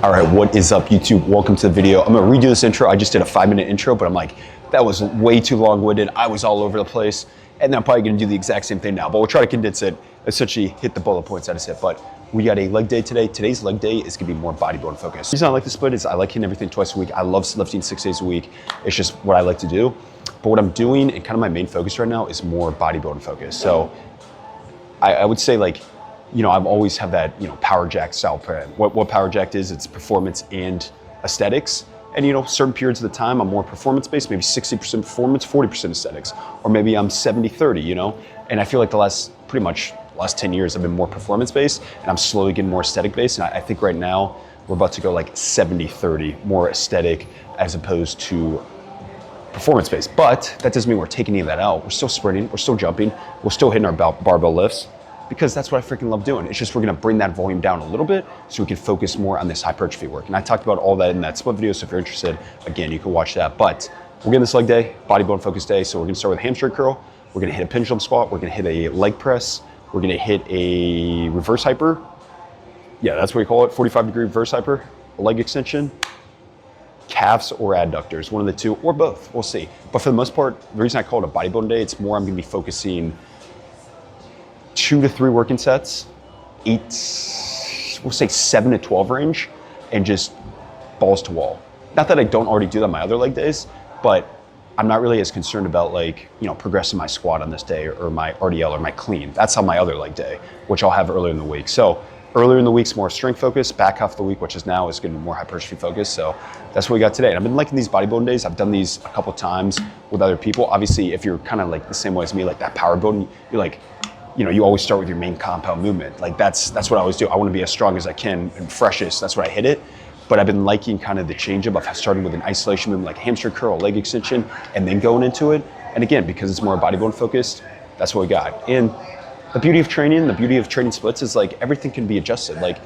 All right, what is up, YouTube? Welcome to the video. I'm gonna redo this intro. I just did a 5-minute intro, but I'm like, that was way too long-winded. I was all over the place. And then I'm probably gonna do the exact same thing now, but we'll try to condense it, essentially hit the bullet points I just hit. But we got a leg day today. Today's leg day is gonna be more bodybuilding focused. The reason I like the split is I like hitting everything twice a week. I love lifting 6 days a week. It's just what I like to do. But what I'm doing and kind of my main focus right now is more bodybuilding focused. So I would say, like, you know, I've always have that, you know, power jack style plan. What power jack is, it's performance and aesthetics. And, you know, certain periods of the time I'm more performance based, maybe 60% performance, 40% aesthetics. Or maybe I'm 70-30, you know? And I feel like pretty much the last 10 years I've been more performance based and I'm slowly getting more aesthetic based. And I think right now we're about to go like 70-30, more aesthetic as opposed to performance based. But that doesn't mean we're taking any of that out. We're still sprinting, we're still jumping, we're still hitting our barbell lifts, because that's what I freaking love doing. It's just we're gonna bring that volume down a little bit so we can focus more on this hypertrophy work. And I talked about all that in that split video, so if you're interested, again, you can watch that. But we're getting this leg day, bodybuilding focus day, so we're gonna start with a hamstring curl, we're gonna hit a pendulum squat, we're gonna hit a leg press, we're gonna hit a reverse hyper. Yeah, that's what we call it, 45-degree reverse hyper, a leg extension, calves or adductors, one of the two, or both, we'll see. But for the most part, the reason I call it a bodybuilding day, it's more I'm gonna be focusing 2 to 3 working sets, we'll say 7 to 12 range, and just balls to wall. Not that I don't already do that on my other leg days, but I'm not really as concerned about, like, you know, progressing my squat on this day or my RDL or my clean. That's on my other leg day, which I'll have earlier in the week. So earlier in the week's more strength focused, back half of the week, which is now, is gonna be more hypertrophy focused. So that's what we got today. And I've been liking these bodybuilding days. I've done these a couple times with other people. Obviously, if you're kind of like the same way as me, like that power building, you're like, you know, you always start with your main compound movement. Like that's what I always do. I want to be as strong as I can and freshest. That's what I hit it. But I've been liking kind of the change up of starting with an isolation movement like hamstring curl, leg extension, and then going into it. And again, because it's more bodybuilding focused, that's what we got. And the beauty of training, the beauty of training splits is like everything can be adjusted. Like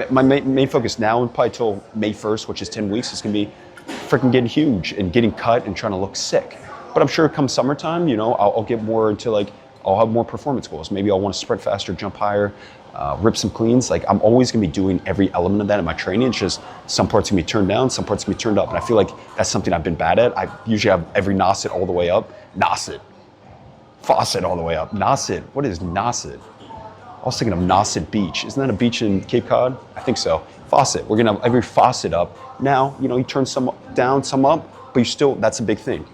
my main focus now and probably till May 1st, which is 10 weeks, is gonna be freaking getting huge and getting cut and trying to look sick. But I'm sure come summertime, you know, I'll get more into like, I'll have more performance goals. Maybe I'll want to sprint faster, jump higher, rip some cleans. Like I'm always gonna be doing every element of that in my training. It's just some parts gonna be turned down, some parts gonna be turned up. And I feel like that's something I've been bad at. I usually have every Nasset all the way up. Nasset. Faucet all the way up. Nasset. What is Nasset? I was thinking of Nasset Beach. Isn't that a beach in Cape Cod? I think so. Faucet. We're gonna have every faucet up. Now, you know, you turn some down, some up, but you still, that's a big thing.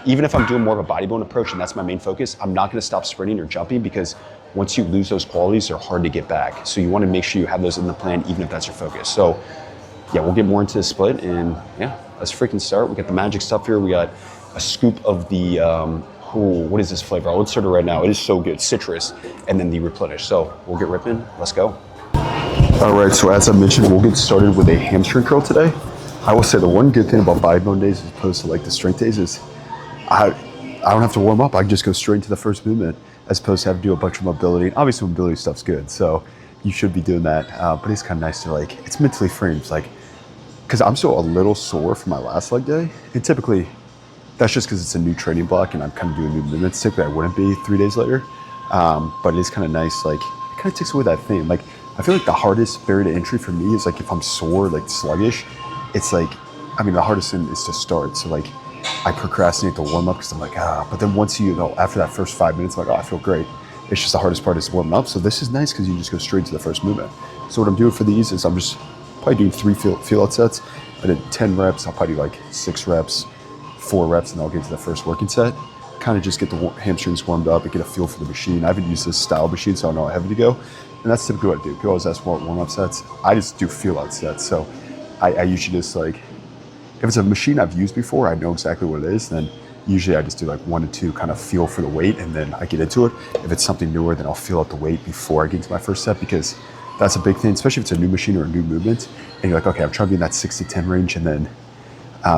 Even if I'm doing more of a bodybuilding approach and that's my main focus, I'm not gonna stop sprinting or jumping because once you lose those qualities, they're hard to get back. So you wanna make sure you have those in the plan, even if that's your focus. So yeah, we'll get more into the split and yeah, let's freaking start. We got the magic stuff here. We got a scoop of the, what is this flavor? I'll insert it right now. It is so good, citrus, and then the replenish. So we'll get ripping, let's go. All right, so as I mentioned, we'll get started with a hamstring curl today. I will say the one good thing about bodybuilding days as opposed to like the strength days is I don't have to warm up. I can just go straight into the first movement as opposed to have to do a bunch of mobility. And obviously mobility stuff's good, so you should be doing that. But it's kind of nice to like, it's mentally framed, like, because I'm still a little sore from my last leg day. And typically, that's just because it's a new training block and I'm kind of doing new movements. Typically I wouldn't be 3 days later. But it is kind of nice, like, it kind of takes away that thing. Like, I feel like the hardest barrier to entry for me is like if I'm sore, like sluggish, it's like, I mean, the hardest thing is to start. So like, I procrastinate the warm up because I'm like, but then once you know, after that first 5 minutes, I'm like, I feel great. It's just the hardest part is warming up. So this is nice because you just go straight to the first movement. So what I'm doing for these is I'm just probably doing 3 feel out sets, but at 10 reps, I'll probably do like 6 reps, 4 reps, and then I'll get to the first working set. Kind of just get the hamstrings warmed up and get a feel for the machine. I haven't used this style machine, so I don't know how heavy to go. And that's typically what I do. People always ask what warm up sets. I just do feel out sets. So I usually just like, if it's a machine I've used before, I know exactly what it is, then usually I just do like 1 to 2 kind of feel for the weight and then I get into it. If it's something newer, then I'll feel out the weight before I get into my first set because that's a big thing, especially if it's a new machine or a new movement. And you're like, okay, I'm trying to be in that 6 to 10 range and then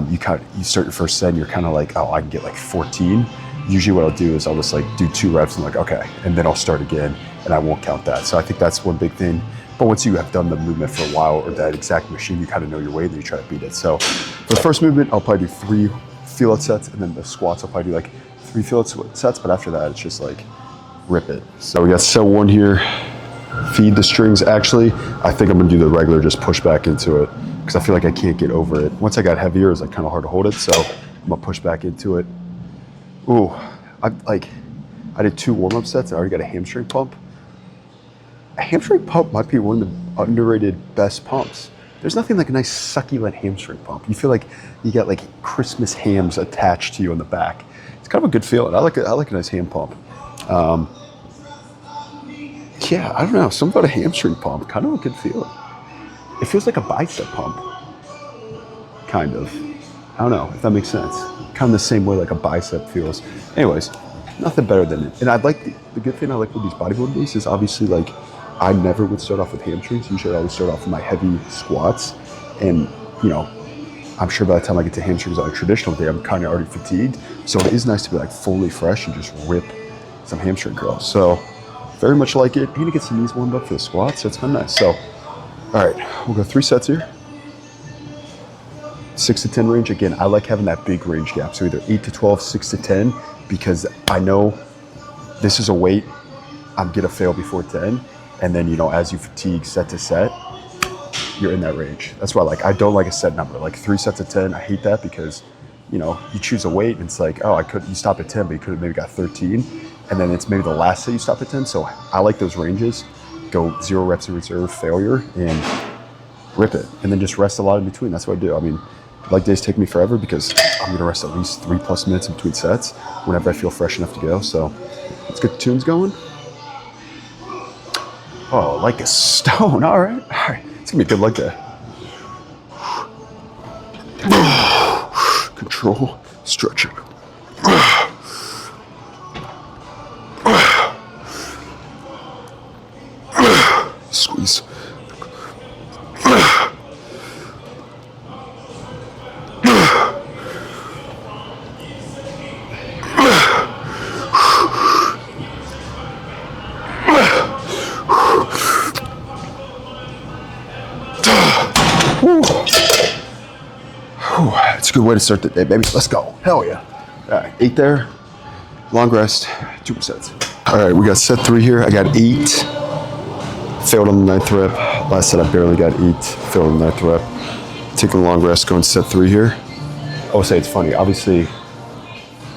you start your first set and you're kind of like, oh, I can get like 14. Usually what I'll do is I'll just like do 2 reps and like, okay, and then I'll start again and I won't count that. So I think that's one big thing. But once you have done the movement for a while or that exact machine, you kind of know your weight and you try to beat it. So for the first movement, I'll probably do 3 feel out sets and then the squats, I'll probably do like 3 feel out sets. But after that, it's just like rip it. So we got set 1 here. Feed the strings. Actually, I think I'm gonna do the regular, just push back into it. because I feel like I can't get over it. Once I got heavier, it was like kind of hard to hold it, so I'm gonna push back into it. Ooh, I did 2 warm-up sets and I already got a hamstring pump. A hamstring pump might be one of the underrated best pumps. There's nothing like a nice succulent hamstring pump. You feel like you got like Christmas hams attached to you on the back. It's kind of a good feeling. I like a nice ham pump. Yeah, I don't know, something about a hamstring pump, kind of a good feeling. It feels like a bicep pump, kind of. I don't know if that makes sense. Kind of the same way like a bicep feels. Anyways, nothing better than it. And I like the good thing I like with these bodybuilding days is obviously like I never would start off with hamstrings. Usually I always start off with my heavy squats. And you know, I'm sure by the time I get to hamstrings on a traditional day, I'm kind of already fatigued. So it is nice to be like fully fresh and just rip some hamstring curls. So very much like it. And to get some knees warmed up for the squats. So it's kind of nice. So, all right, we'll go 3 sets here. 6 to 10 range. Again, I like having that big range gap. So either 8 to 12, 6 to 10, because I know this is a weight I'm gonna fail before 10. And then, you know, as you fatigue set to set, you're in that range. That's why I don't like a set number. Like 3 sets of 10, I hate that because, you know, you choose a weight and it's like, oh, you stop at 10, but you could have maybe got 13. And then it's maybe the last set you stop at 10. So I like those ranges. Go 0 reps in reserve, failure, and rip it. And then just rest a lot in between. That's what I do. I mean, leg days take me forever because I'm gonna rest at least 3+ minutes in between sets whenever I feel fresh enough to go. So let's get the tunes going. Oh, like a stone. All right. It's gonna be a good leg day. Control, stretching. Squeeze. It's a good way to start the day, baby. Let's go. Hell yeah. All right, 8 there. Long rest, 2 sets. All right, we got set 3 here. I got 8. Failed on the 9th rep. Last set I barely got 8. Failed on the 9th rep. Taking a long rest, going set 3 here. I will say it's funny. Obviously,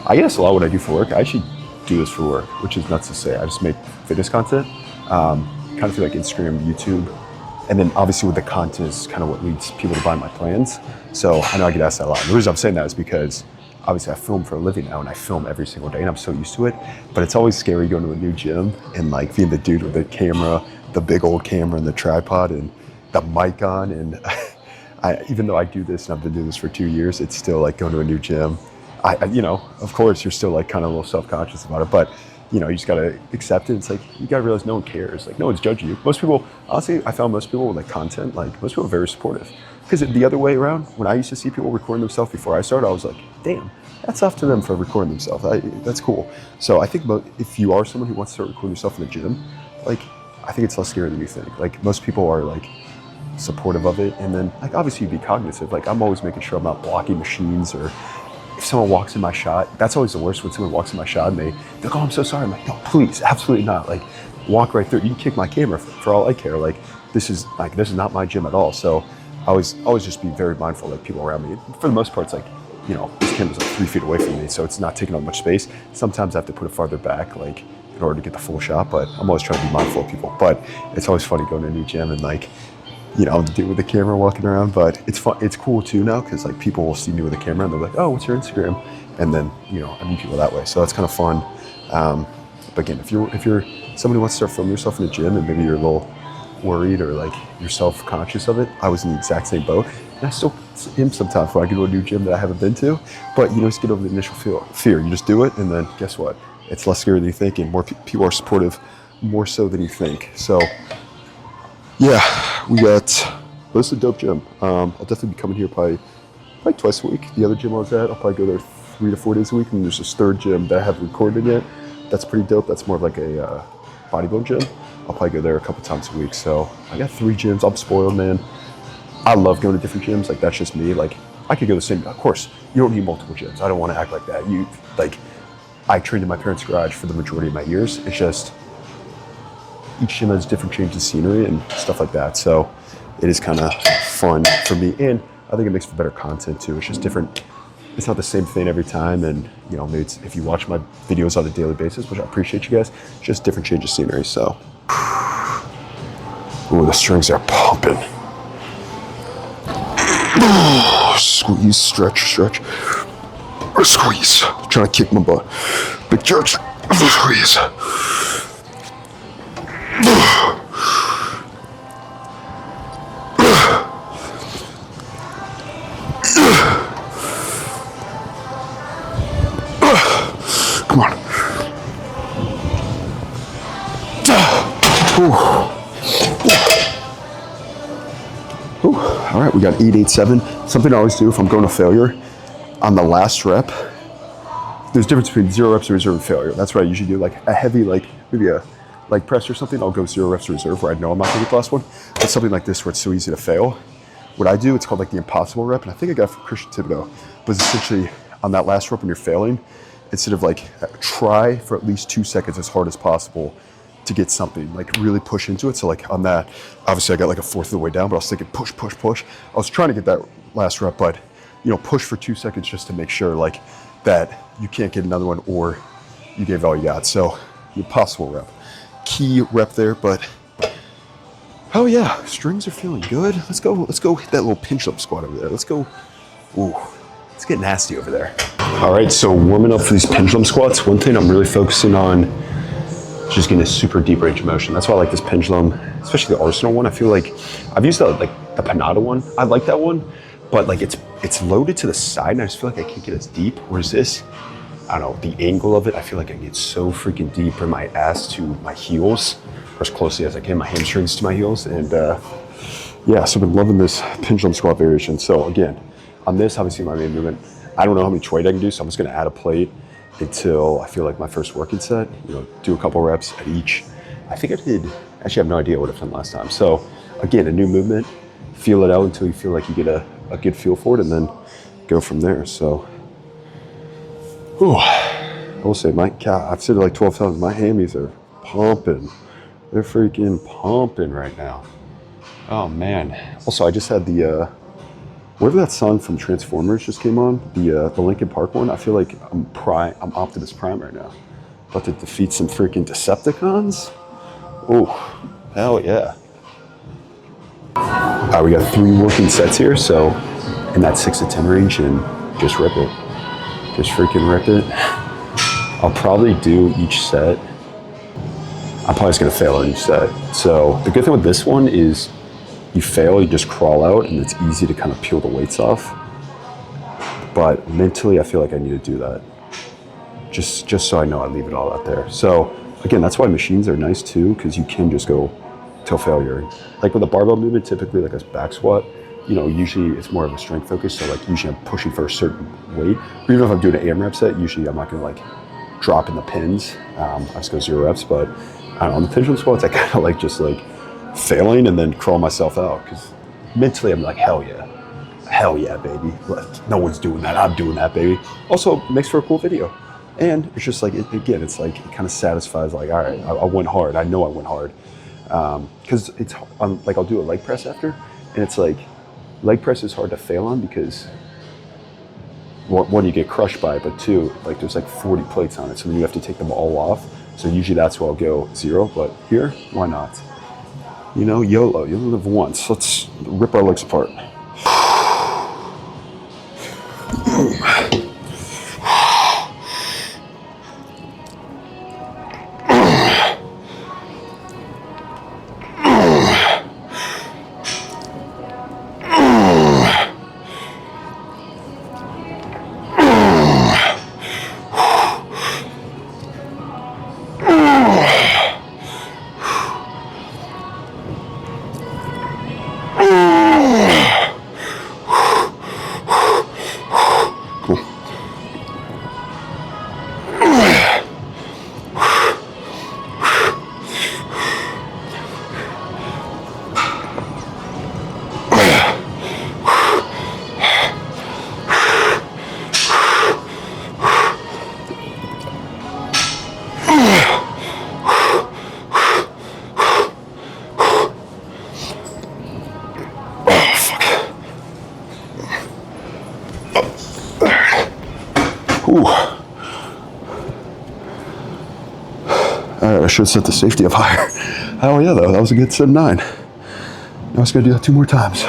I guess a lot of what I do for work, I actually do this for work, which is nuts to say. I just make fitness content, kind of through like Instagram, YouTube. And then obviously with the content is kind of what leads people to buy my plans. So I know I get asked that a lot. And the reason I'm saying that is because obviously I film for a living now and I film every single day and I'm so used to it. But it's always scary going to a new gym and like being the dude with the camera, the big old camera and the tripod and the mic on. And even though I do this and I've been doing this for 2 years, it's still like going to a new gym. You know, of course you're still like kind of a little self-conscious about it, but you know, you just gotta accept it. It's like, you gotta realize no one cares. Like no one's judging you. Most people, honestly, I found most people with like content, like most people are very supportive. Because the other way around, when I used to see people recording themselves before I started, I was like, damn, that's off to them for recording themselves. That's cool. So I think if you are someone who wants to start recording yourself in the gym, like, I think it's less scary than you think. Like most people are like supportive of it. And then like, obviously you'd be cognitive. Like I'm always making sure I'm not blocking machines or if someone walks in my shot, that's always the worst when someone walks in my shot and they're like, oh, I'm so sorry. I'm like, no, please, absolutely not. Like walk right through. You can kick my camera for all I care. Like this is not my gym at all. So I always just be very mindful of like, people around me. For the most part, it's like, you know, this camera's like 3 feet away from me, so it's not taking up much space. Sometimes I have to put it farther back, like in order to get the full shot, but I'm always trying to be mindful of people. But it's always funny going to a new gym and like, you know, the dude with the camera walking around, but it's fun. It's cool too now because like people will see me with a camera and they're like, oh, what's your Instagram? And then, you know, I meet people that way. So that's kind of fun. But again, if you're somebody who wants to start filming yourself in the gym and maybe you're a little worried or like you're self-conscious of it, I was in the exact same boat. And I still am sometimes when I go to a new gym that I haven't been to, but you know, just get over the initial fear. You just do it. And then guess what? It's less scary than you think and more people are supportive more so than you think. So yeah, this is a dope gym. I'll definitely be coming here probably twice a week. The other gym I was at, I'll probably go there 3 to 4 days a week. And there's this 3rd gym that I haven't recorded yet. That's pretty dope. That's more of like a bodybuilding gym. I'll probably go there a couple times a week. So I got 3 gyms. I'm spoiled, man. I love going to different gyms. Like that's just me. Like I could go the same. Of course, you don't need multiple gyms. I don't want to act like that. I trained in my parents' garage for the majority of my years. It's just each gym has different changes of scenery and stuff like that. So it is kind of fun for me, and I think it makes for better content too. It's just different. It's not the same thing every time, and you know, maybe it's, if you watch my videos on a daily basis, which I appreciate you guys, it's just different change of scenery. So, ooh, the strings are pumping. Squeeze, stretch, squeeze. Trying to kick my butt. Big jerks, squeeze. Come on. Ooh. All right, we got 887. Something I always do if I'm going to failure, on the last rep, there's a difference between 0 reps of reserve and failure. That's what I usually do, like a heavy, like maybe a leg press or something, I'll go 0 reps of reserve where I know I'm not gonna get the last one. But something like this where it's so easy to fail, what I do, it's called like the impossible rep, and I think I got it from Christian Thibodeau, but essentially on that last rep when you're failing, instead of like try for at least 2 seconds as hard as possible to get something, like really push into it. So like on that, obviously I got like a fourth of the way down, but I was thinking push. I was trying to get that last rep, but you know, push for 2 seconds just to make sure like that you can't get another one or you gave all you got. So the impossible rep, key rep there, but oh yeah, strings are feeling good. Let's go hit that little pendulum squat over there. Let's go, ooh, let's get nasty over there. All right, so warming up for these pendulum squats, one thing I'm really focusing on is just getting a super deep range of motion. That's why I like this pendulum, especially the Arsenal one. I feel like I've used the Panada one. I like that one, but like it's loaded to the side and I just feel like I can't get as deep. Whereas this, I don't know, the angle of it, I feel like I get so freaking deep from my ass to my heels, or as closely as I can, my hamstrings to my heels. And yeah, so I've been loving this pendulum squat variation. So again, on this, obviously my main movement, I don't know how many weight I can do, so I'm just gonna add a plate until I feel like my first working set, you know, do a couple reps at each. I think I did, actually I have no idea what I've done last time. So again, a new movement, feel it out until you feel like you get a good feel for it, and then go from there. So, whew, I will say, I've said it like 12 times, my hammies are pumping. They're freaking pumping right now. Oh man. Also, I just had the, whatever that song from Transformers just came on, the Linkin Park one, I feel like I'm Optimus Prime right now. About to defeat some freaking Decepticons. Oh, hell yeah. All right, we got 3 working sets here, so in that 6 to 10 range, and just rip it. Just freaking rip it. I'll probably do each set. I'm probably just gonna fail on each set. So the good thing with this one is you fail, you just crawl out, and it's easy to kind of peel the weights off. But mentally, I feel like I need to do that. Just so I know I leave it all out there. So again, that's why machines are nice too, because you can just go till failure. Like with a barbell movement, typically like a back squat, you know, usually it's more of a strength focus. So like usually I'm pushing for a certain weight. Or even if I'm doing an AMRAP set, usually I'm not gonna like drop in the pins. I just go 0 reps, but I don't know, on the pendulum squats, I kind of like just like failing and then crawl myself out, because mentally I'm like, hell yeah, baby. Like, no one's doing that, I'm doing that, baby. Also makes for a cool video. And it's just like, again, it's like, it kind of satisfies like, all right, I went hard, I know I went hard. Because it's like I'll do a leg press after, and it's like leg press is hard to fail on because one, you get crushed by it, but 2, like there's like 40 plates on it, so then you have to take them all off. So usually that's where I'll go 0, but here, why not? You know, YOLO, you only live once. Let's rip our legs apart. Ooh. Alright, I should have set the safety up higher. Oh yeah though, that was a good set 9. Now I'm just gonna do that 2 more times.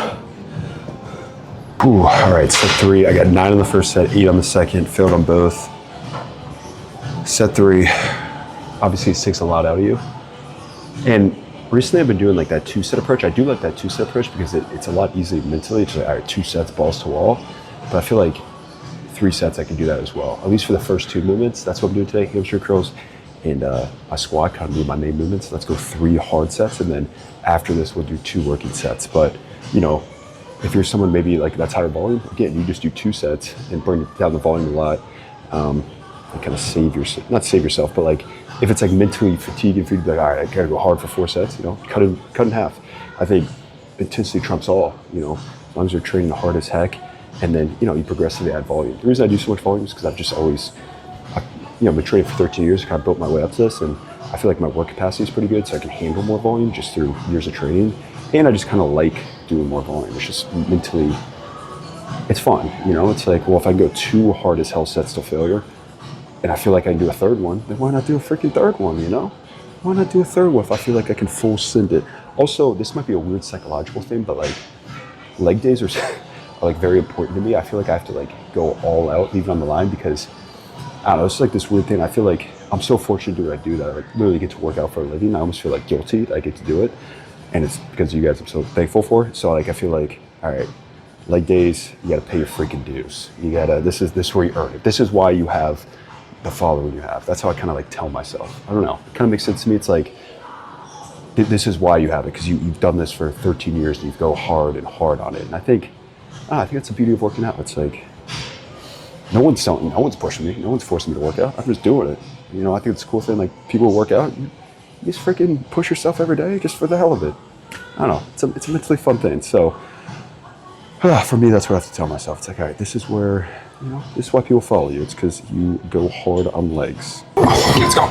Ooh, alright, set 3. I got 9 on the first set, 8 on the second, failed on both. Set 3, obviously it takes a lot out of you. And recently I've been doing like that 2-set approach. I do like that 2-set approach because it's a lot easier mentally. It's like, all right, 2 sets, balls to wall. But I feel like 3 sets I can do that as well. At least for the first 2 movements. That's what I'm doing today, hamstring curls and my squat, kind of be my main movements. Let's go 3 hard sets, and then after this we'll do 2 working sets. But you know, if you're someone maybe like that's higher volume, again, you just do 2 sets and bring down the volume a lot. And kind of save yourself, not save yourself, but like if it's like mentally fatiguing for you to be like, all right, I gotta go hard for 4 sets, you know, cut in half. I think intensity trumps all, you know, as long as you're training hard as heck, and then, you know, you progressively add volume. The reason I do so much volume is because I've just always, you know, been training for 13 years, kind of built my way up to this, and I feel like my work capacity is pretty good, so I can handle more volume just through years of training. And I just kind of like doing more volume. It's just mentally, it's fun, you know? It's like, well, if I can go 2 hard as hell sets to failure, and I feel like I can do a 3rd one, then why not do a freaking 3rd one, you know? Why not do a 3rd one if I feel like I can full send it? Also, this might be a weird psychological thing, but like leg days are like very important to me. I feel like I have to like go all out, leave it on the line, because I don't know, it's like this weird thing. I feel like I'm so fortunate to do what I do, that I like literally get to work out for a living. I almost feel like guilty that I get to do it. And it's because of you guys I'm so thankful for. So like I feel like, all right, leg days, you gotta pay your freaking dues. You gotta, this is where you earn it. This is why you have the following you have. That's how I kind of like tell myself. I don't know. It kind of makes sense to me. It's like, this is why you have it, because you've done this for 13 years and you go hard and hard on it. And I think that's the beauty of working out. It's like, no one's pushing me. No one's forcing me to work out. I'm just doing it. You know, I think it's a cool thing. Like people work out, you just freaking push yourself every day just for the hell of it. I don't know. It's a mentally fun thing. So for me, that's what I have to tell myself. It's like, all right, this is where, you know, this is why people follow you. It's because you go hard on legs. Let's go.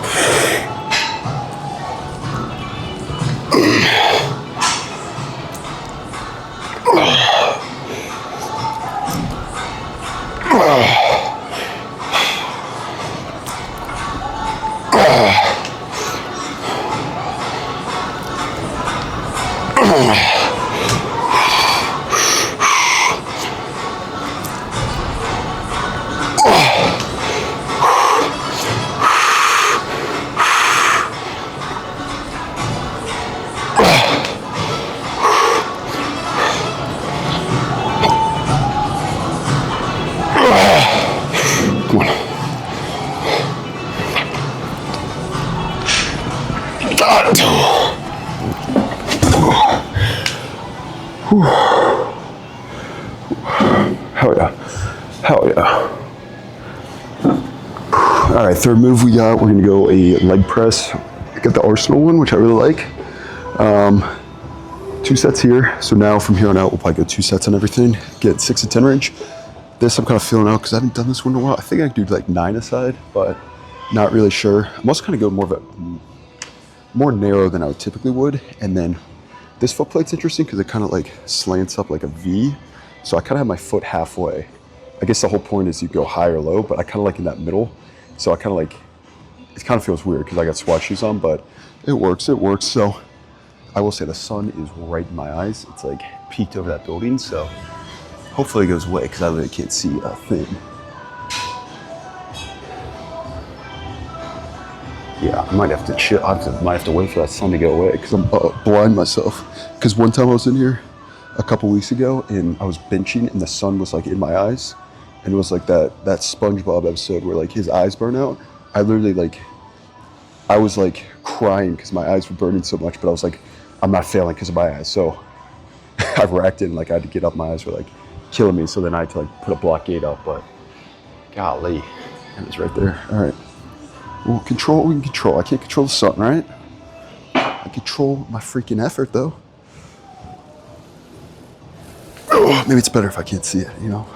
Hell yeah. All right, 3rd move we got, we're gonna go a leg press. I got the Arsenal one, which I really like. 2 sets here. So now from here on out, we'll probably go 2 sets on everything. Get 6 to 10 range. This I'm kind of feeling out because I haven't done this one in a while. I think I could do like 9 aside, but not really sure. I'm also kind of going more narrow than I would typically would. And then this foot plate's interesting because it kind of like slants up like a V. So I kind of have my foot halfway. I guess the whole point is you go high or low, but I kind of like in that middle. So I kind of like, it kind of feels weird because I got SWAT shoes on, but it works. So I will say the sun is right in my eyes. It's like peeked over that building. So hopefully it goes away because I literally can't see a thing. Yeah, I might have to chill. Might have to wait for that sun to go away because I'm blind myself. Because one time I was in here a couple weeks ago and I was benching and the sun was like in my eyes, and it was like that SpongeBob episode where like his eyes burn out. I literally like, I was like crying because my eyes were burning so much, but I was like, I'm not failing because of my eyes. So I racked it and like I had to get up. My eyes were like killing me. So then I had to like put a blockade up, but golly, it was right there. All right. Well, control what we can control. I can't control the sun, right? I control my freaking effort though. Oh, maybe it's better if I can't see it, you know?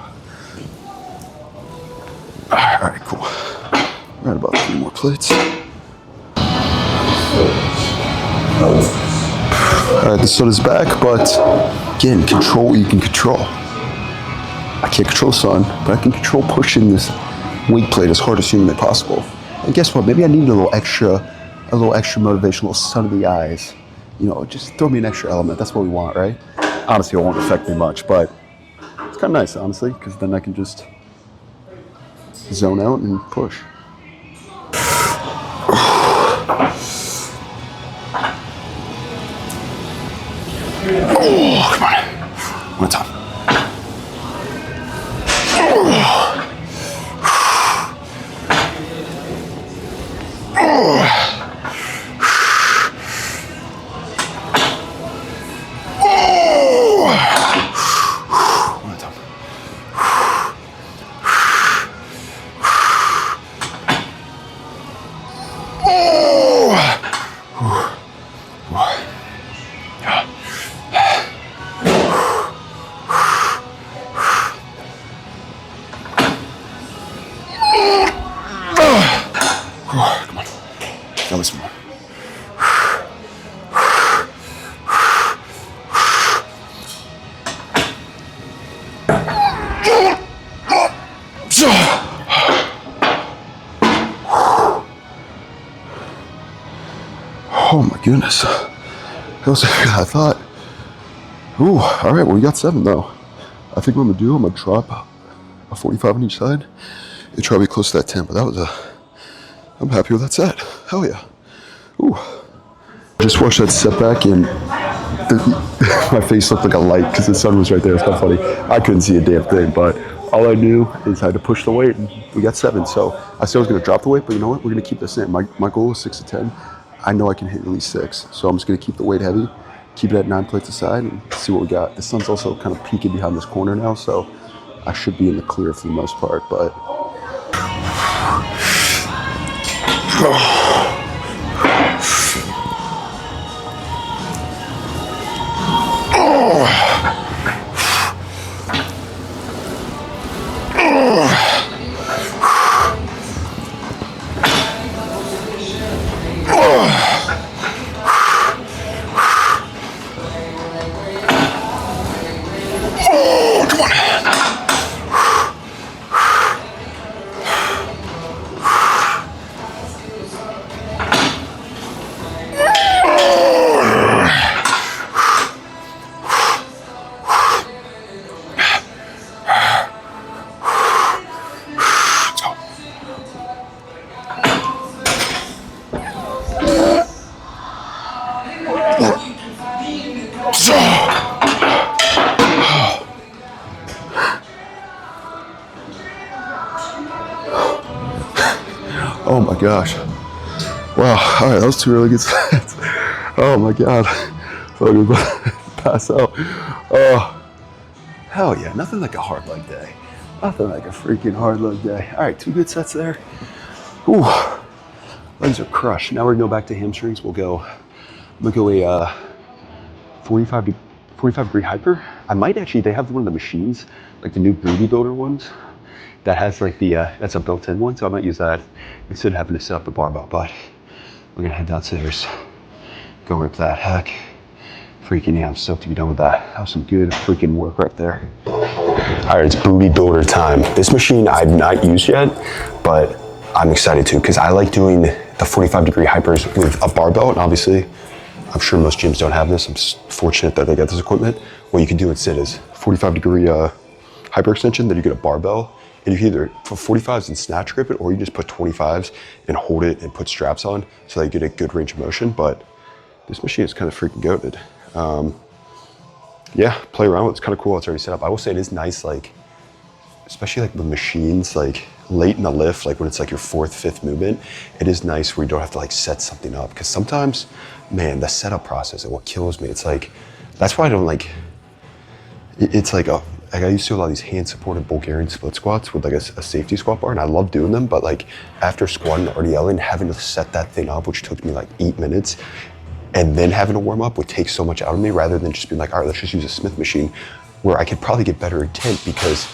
All right, cool. Right, about 3 more plates. All right, the sun is back, but again, control what you can control. I can't control the sun, but I can control pushing this weight plate as hard as humanly possible. And guess what? Maybe I need a little extra motivation, a little sun in the eyes. You know, just throw me an extra element. That's what we want, right? Honestly, it won't affect me much, but it's kind of nice, honestly, because then I can just zone out and push. Oh, come on. One time. Oh my goodness. That was better than I thought. Ooh, all right, well, we got 7 though. I think what I'm gonna do, I'm gonna drop a 45 on each side and try to be close to that 10, but that was I'm happy with that set. Hell yeah. Ooh. Just watched that setback and my face looked like a light because the sun was right there. It's kind of funny. I couldn't see a damn thing, but all I knew is I had to push the weight and we got 7. So I said I was gonna drop the weight, but you know what? We're gonna keep this in. My goal is 6 to 10. I know I can hit at least 6. So I'm just gonna keep the weight heavy, keep it at 9 plates aside and see what we got. The sun's also kind of peeking behind this corner now, so I should be in the clear for the most part, but. Oh my gosh. Wow, all right, that was 2 really good sets. Oh my God. I thought I was about to pass out. Oh, hell yeah, nothing like a hard leg day. Nothing like a freaking hard leg day. All right, 2 good sets there. Ooh, legs are crushed. Now we're gonna go back to hamstrings. I'm gonna go a 45 degree hyper. I might actually, they have one of the machines, like the new booty builder ones, that has like that's a built-in one, so I might use that instead of having to set up the barbell. But we're gonna head downstairs, go rip that. Heck, freaking yeah, I'm stoked to be done with that. That was some good freaking work right there. All right, it's booty builder time. This machine I've not used yet, but I'm excited to, because I like doing the 45 degree hypers with a barbell, and obviously, I'm sure most gyms don't have this. I'm fortunate that they got this equipment. What you can do instead is 45 degree hyperextension, then you get a barbell, and you can either for 45s and snatch grip it, or you just put 25s and hold it and put straps on so that you get a good range of motion. But this machine is kind of freaking goated. Yeah, play around with it. It's kind of cool. It's already set up. I will say it is nice, like, especially like with machines, like late in the lift, like when it's like your 4th, 5th movement, it is nice where you don't have to like set something up. Because sometimes, man, the setup process and what kills me, it's like, that's why I don't like, it's like I used to do a lot of these hand supported Bulgarian split squats with like a safety squat bar, and I love doing them, but like after squatting the RDL and having to set that thing up, which took me like 8 minutes, and then having to warm up would take so much out of me, rather than just being like, all right, let's just use a Smith machine, where I could probably get better intent because,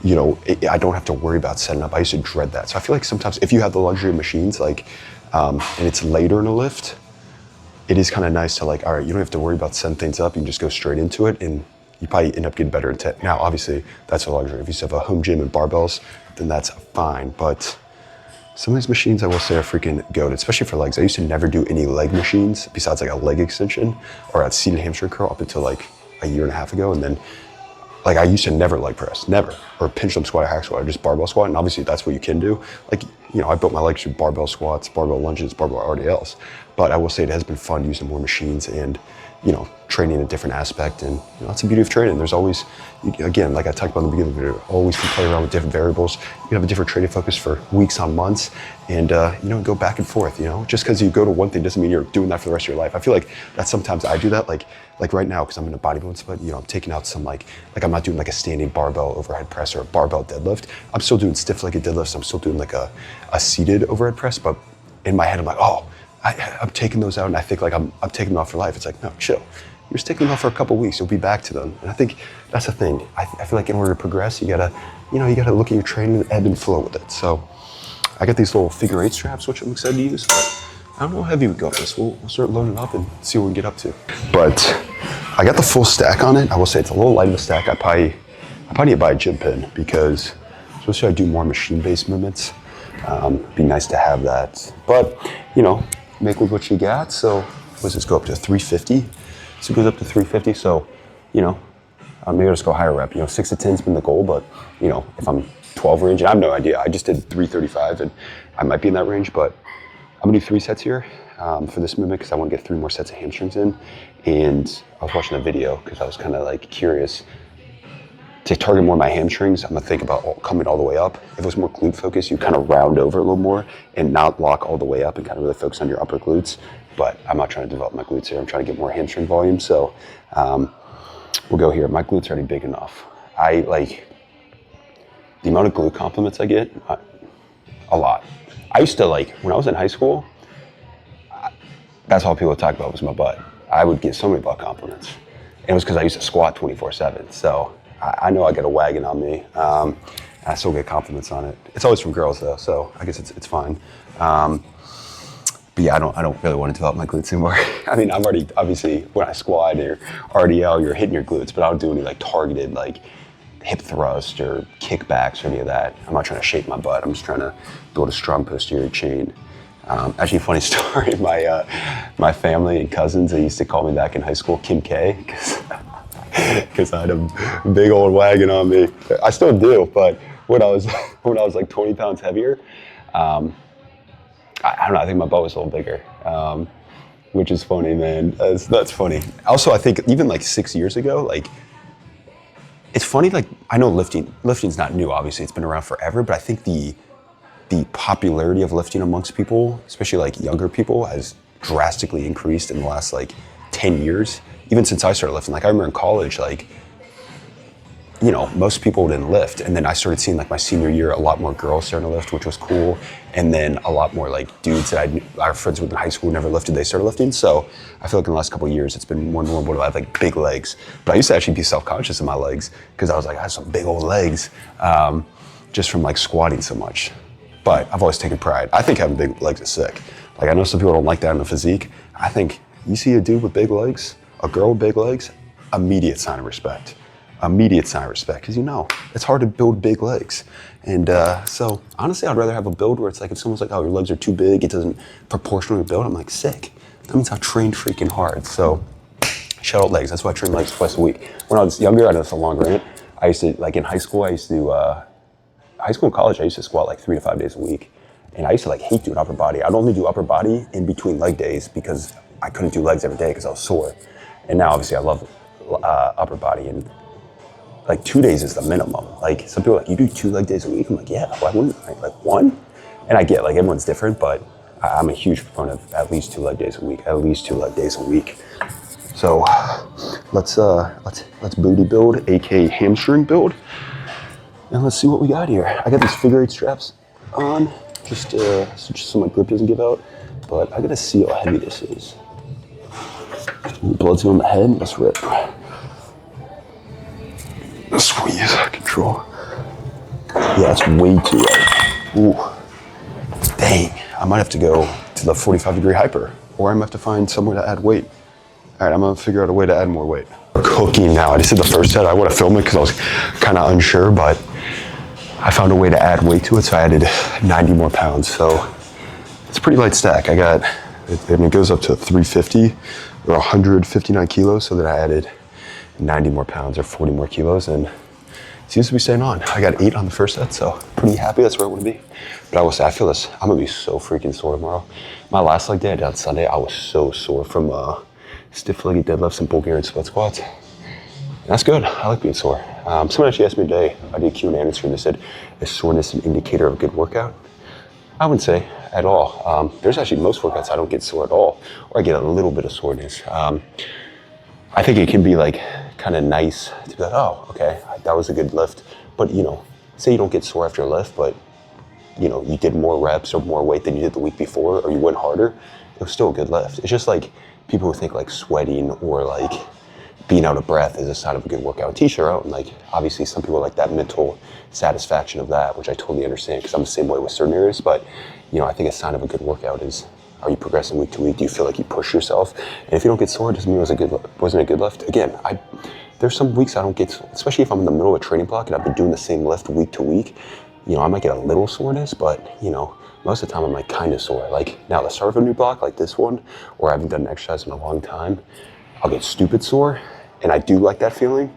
you know, I don't have to worry about setting up. I used to dread that. So I feel like sometimes if you have the luxury of machines, like, and it's later in a lift, it is kind of nice to like, all right, you don't have to worry about setting things up. You can just go straight into it and you probably end up getting better at now, obviously, that's a luxury. If you still have a home gym and barbells, then that's fine. But some of these machines, I will say, are freaking goated, especially for legs. I used to never do any leg machines besides like a leg extension or a seated hamstring curl up until like a year and a half ago. And then like I used to never leg press, never, or pendulum squat or hack squat, or just barbell squat. And obviously that's what you can do. Like, you know, I built my legs through barbell squats, barbell lunges, barbell RDLs. But I will say it has been fun using more machines and, you know, training a different aspect. And, you know, that's the beauty of training. There's always, again, like I talked about in the beginning of the video, always can play around with different variables. You can have a different training focus for weeks on months and, you know, go back and forth, you know, just because you go to one thing doesn't mean you're doing that for the rest of your life. I feel like that sometimes I do that, like right now, because I'm in a bodybuilding split, you know, I'm taking out some like I'm not doing like a standing barbell overhead press or a barbell deadlift. I'm still doing stiff-legged deadlifts. I'm still doing like a seated overhead press, but in my head, I'm like, oh, I'm taking those out and I think like I'm taking them off for life. It's like, no, chill. You're just taking them off for a couple of weeks. You'll be back to them. And I think that's the thing. I feel like in order to progress, you gotta look at your training and ebb and flow with it. So I got these little figure 8 straps, which I'm excited to use. But I don't know how heavy we go for this. We'll start loading it up and see what we can get up to. But I got the full stack on it. I will say it's a little light of a stack. I probably need to buy a gym pin because especially I do more machine-based movements. Be nice to have that. But, you know, make with what you got. So what does this go up to? 350? So it goes up to 350. So, you know, maybe I'll just go higher rep. You know, 6 to 10's been the goal, but, you know, if I'm 12 range, and I have no idea. I just did 335 and I might be in that range, but I'm gonna do 3 sets here for this movement because I want to get 3 more sets of hamstrings in. And I was watching a video because I was kind of like curious to target more of my hamstrings. I'm gonna think about coming all the way up. If it was more glute focused, you kind of round over a little more and not lock all the way up and kind of really focus on your upper glutes. But I'm not trying to develop my glutes here. I'm trying to get more hamstring volume. So we'll go here. My glutes are already big enough. I like the amount of glute compliments I get, a lot. I used to like, when I was in high school, that's all people would talk about was my butt. I would get so many butt compliments. And it was because I used to squat 24/7. So I know I got a wagon on me. I still get compliments on it. It's always from girls though, so I guess it's fine. But yeah, I don't really want to develop my glutes anymore. I mean, I'm already, obviously, when I squat or RDL, you're hitting your glutes, but I don't do any like targeted like hip thrust or kickbacks or any of that. I'm not trying to shape my butt. I'm just trying to build a strong posterior chain. Actually, funny story, my family and cousins, they used to call me back in high school Kim K, because I had a big old wagon on me. I still do, but when I was like 20 pounds heavier, I don't know, I think my butt was a little bigger, which is funny, man. That's funny. Also, I think even like 6 years ago, like, it's funny, like, I know lifting's not new, obviously, it's been around forever, but I think the popularity of lifting amongst people, especially like younger people, has drastically increased in the last like 10 years. Even since I started lifting, like I remember in college, like, you know, most people didn't lift. And then I started seeing like my senior year, a lot more girls starting to lift, which was cool. And then a lot more like dudes that our friends with in high school never lifted, they started lifting. So I feel like in the last couple of years, it's been more normal to have like big legs. But I used to actually be self-conscious of my legs because I was like, I have some big old legs just from like squatting so much. But I've always taken pride. I think having big legs is sick. Like I know some people don't like that in the physique. I think you see a dude with big legs, a girl with big legs, immediate sign of respect. Immediate sign of respect, because you know, it's hard to build big legs. And so honestly, I'd rather have a build where it's like, if someone's like, oh, your legs are too big, it doesn't proportionally build, I'm like, sick. That means I trained freaking hard. So shout out legs, that's why I train legs twice a week. When I was younger, I know it's a long rant. I used to, like in high school and college, I used to squat like 3 to 5 days a week. And I used to like hate doing upper body. I'd only do upper body in between leg days because I couldn't do legs every day because I was sore. And now obviously I love upper body, and like 2 days is the minimum. Like some people are like, you do 2 leg days a week? I'm like, yeah, why wouldn't I? Like 1? And I get like everyone's different, but I'm a huge proponent of at least 2 leg days a week, So let's booty build, aka hamstring build. And let's see what we got here. I got these figure 8 straps on, just so my grip doesn't give out. But I gotta see how heavy this is. Blood's on the head, let's rip. Squeeze, control. Yeah, it's way too light. Ooh, dang. I might have to go to the 45-degree hyper, or I might have to find somewhere to add weight. All right, I'm gonna figure out a way to add more weight. Cooking now. I just did the first set. I want to film it because I was kind of unsure, but I found a way to add weight to it, so I added 90 more pounds. So it's a pretty light stack. It goes up to 350 or 159 kilos, so that I added 90 more pounds or 40 more kilos, and it seems to be staying on. I got 8 on the first set, so pretty happy. That's where I want to be. But I will say, I feel this. I'm gonna be so freaking sore tomorrow. My last leg day I did on Sunday, I was so sore from stiff-legged deadlifts and Bulgarian split squats. And that's good. I like being sore. Someone actually asked me today, I did Q&A on Instagram, they said, is soreness an indicator of a good workout? I wouldn't say at all. There's actually most workouts I don't get sore at all, or I get a little bit of soreness. I think it can be like kind of nice to be like, oh, okay, that was a good lift. But say you don't get sore after a lift, but you did more reps or more weight than you did the week before, or you went harder, it was still a good lift. It's just like people who think like sweating or like being out of breath is a sign of a good workout. Teach your own. Like obviously some people like that mental satisfaction of that, which I totally understand because I'm the same way with certain areas. But I think a sign of a good workout is, are you progressing week to week? Do you feel like you push yourself? And if you don't get sore, it doesn't mean it wasn't a good lift. Again, there's some weeks I don't get, especially if I'm in the middle of a training block and I've been doing the same lift week to week. I might get a little soreness, but most of the time I'm like kind of sore. Like now the start of a new block like this one, or I haven't done an exercise in a long time, I'll get stupid sore. And I do like that feeling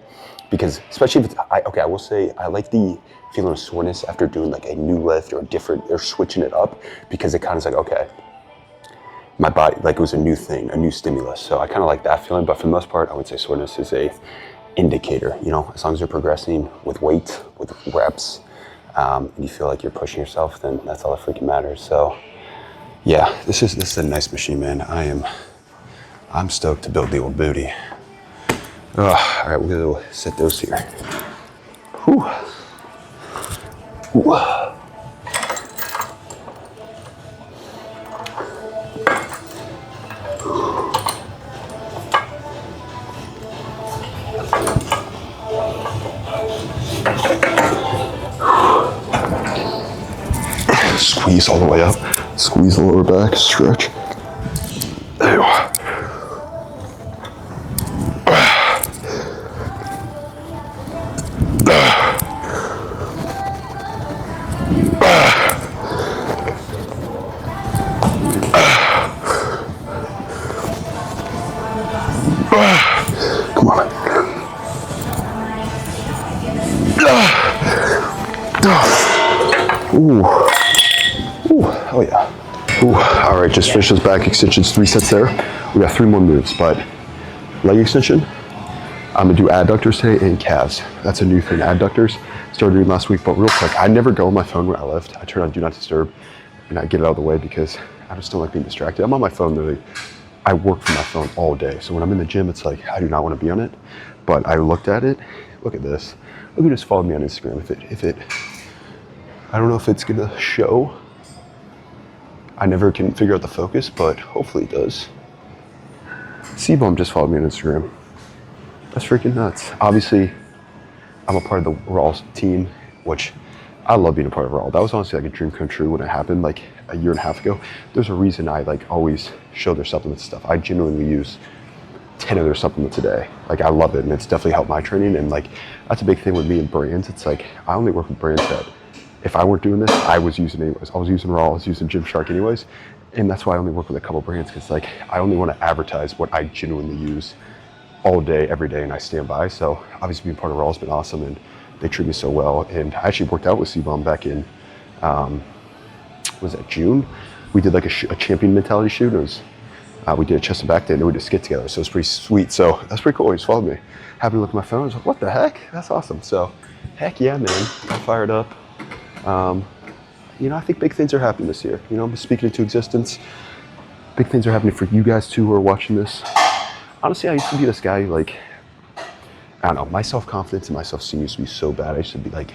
because especially if I will say I like the feeling of soreness after doing like a new lift or switching it up, because it kind of is like, okay, my body, like it was a new thing, a new stimulus. So I kind of like that feeling, but for the most part, I would say soreness is a indicator, as long as you're progressing with weight, with reps, and you feel like you're pushing yourself, then that's all that freaking matters. So yeah, this is a nice machine, man. I'm stoked to build the old booty. All right, we're gonna set those here. Whew. Ooh. Squeeze all the way up. Squeeze the lower back, stretch. There you are. Come on. Ooh. Ooh. Oh yeah. Ooh. All right, just finish those back extensions, 3 sets there. We got 3 more moves, but leg extension, I'm gonna do adductors today and calves. That's a new thing, adductors. Started doing last week, but real quick, I never go on my phone when I lift. I turn on Do Not Disturb and I get it out of the way because I just don't like being distracted. I'm on my phone literally. I work from my phone all day. So when I'm in the gym, it's like, I do not want to be on it. But I looked at it, look at this. Look who just followed me on Instagram. If it, I don't know if it's gonna show. I never can figure out the focus, but hopefully it does. C-Bomb just followed me on Instagram. That's freaking nuts. Obviously, I'm a part of the Raw team, which I love being a part of Raw. That was honestly like a dream come true when it happened like a year and a half ago. There's a reason I like always show their supplements stuff. I genuinely use 10 of their supplements a day. Like I love it, and it's definitely helped my training. And like that's a big thing with me and brands. It's like I only work with brands that if I weren't doing this, I was using anyways. I was using Raw, I was using Gymshark anyways. And that's why I only work with a couple brands, because like I only want to advertise what I genuinely use all day, every day, and I stand by. So obviously being part of Raw has been awesome, and they treat me so well. And I actually worked out with C-Bomb back in, was that June? We did like a champion mentality shoot. It was, we did a chest and back day, and then we did a skit together. So it was pretty sweet. So that's pretty cool. He just followed me. Happened to look at my phone. I was like, what the heck? That's awesome. So heck yeah, man. I fired up. I think big things are happening this year. I'm speaking into existence. Big things are happening for you guys too who are watching this. Honestly, I used to be this guy, like, I don't know, my self-confidence and my self-esteem used to be so bad. I used to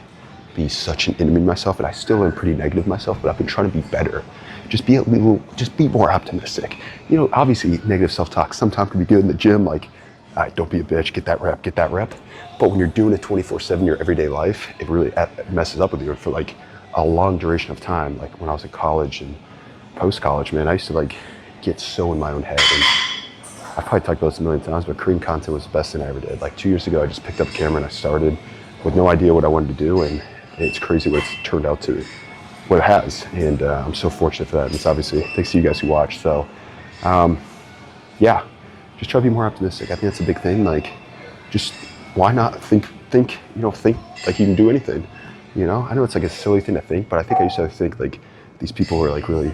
be such an enemy to myself, and I still am pretty negative of myself, but I've been trying to be better. Just be more optimistic. Obviously negative self-talk sometimes can be good in the gym, like, all right, don't be a bitch, get that rep. But when you're doing it 24/7 in your everyday life, it really messes up with you for like a long duration of time. Like when I was in college and post-college, man, I used to like get so in my own head. And I've probably talked about this a million times, but creating content was the best thing I ever did. Like 2 years ago, I just picked up a camera and I started with no idea what I wanted to do, and it's crazy what it's turned out to, what it has. And I'm so fortunate for that. And it's obviously thanks to you guys who watch. So yeah, just try to be more optimistic. I think that's a big thing. Like, just why not think like you can do anything, you know? I know it's like a silly thing to think, but I think I used to think like these people who are like really,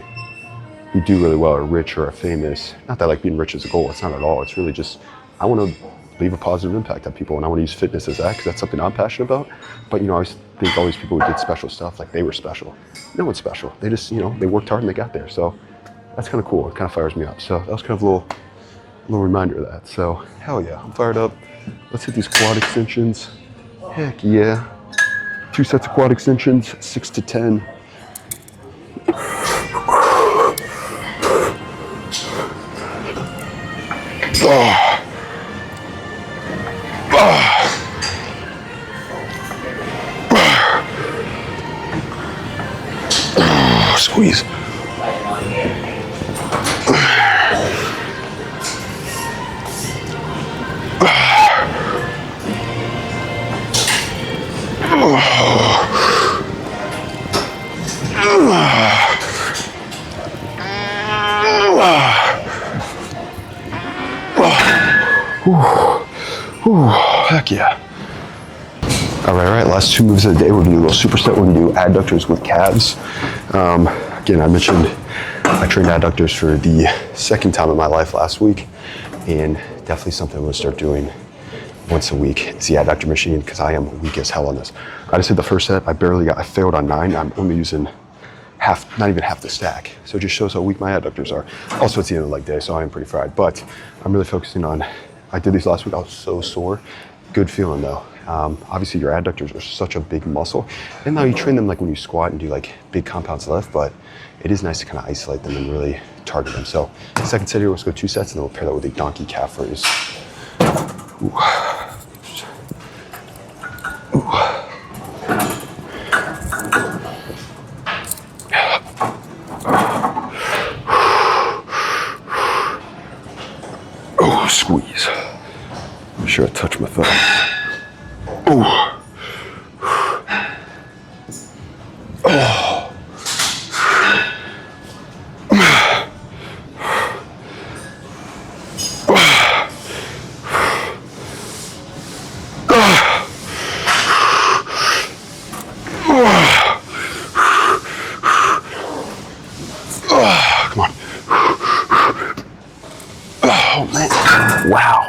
who do really well, are rich or are famous. Not that like being rich is a goal, it's not at all. It's really just, I want to leave a positive impact on people, and I want to use fitness as that because that's something I'm passionate about. But you know, I always think all these people who did special stuff, like they were special. No one's special. They just, you know, they worked hard and they got there. So that's kind of cool. It kind of fires me up. So that was kind of a little reminder of that. So hell yeah, I'm fired up. Let's hit these quad extensions. Heck yeah. 2 sets of quad extensions, 6 to 10. Squeeze. Heck yeah. All right, last 2 moves of the day. We're gonna do a little superset. We're gonna do adductors with calves. Again, I mentioned I trained adductors for the 2nd time in my life last week, and definitely something I'm gonna start doing once a week. It's the adductor machine, because I am weak as hell on this. I just did the first set. I failed on 9. I'm only using not even half the stack. So it just shows how weak my adductors are. Also, it's the end of the leg day, so I am pretty fried, but I'm really focusing on, I did these last week. I was so sore. Good feeling though. Obviously your adductors are such a big muscle, and now you train them like when you squat and do like big compounds left, but it is nice to kind of isolate them and really target them. So the second set here, let's go 2 sets, and then we'll pair that with a donkey calf raise. Ooh. Oh, squeeze. I'm sure I touched my thumb. Oh. Come on. Oh man. Wow.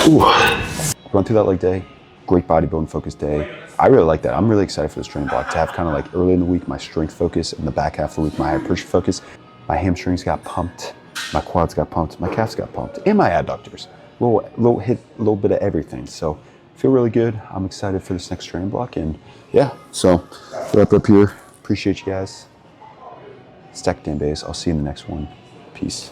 Ooh. Run through that leg day, great bodybuilding focused day. I really like that. I'm really excited for this training block to have kind of like early in the week my strength focus, and the back half of the week my hypertrophy focus. My hamstrings got pumped, my quads got pumped, my calves got pumped, and my adductors. Little bit of everything. So I feel really good. I'm excited for this next training block, and yeah. So wrap up here. Appreciate you guys. Stack damn base. I'll see you in the next one. Peace.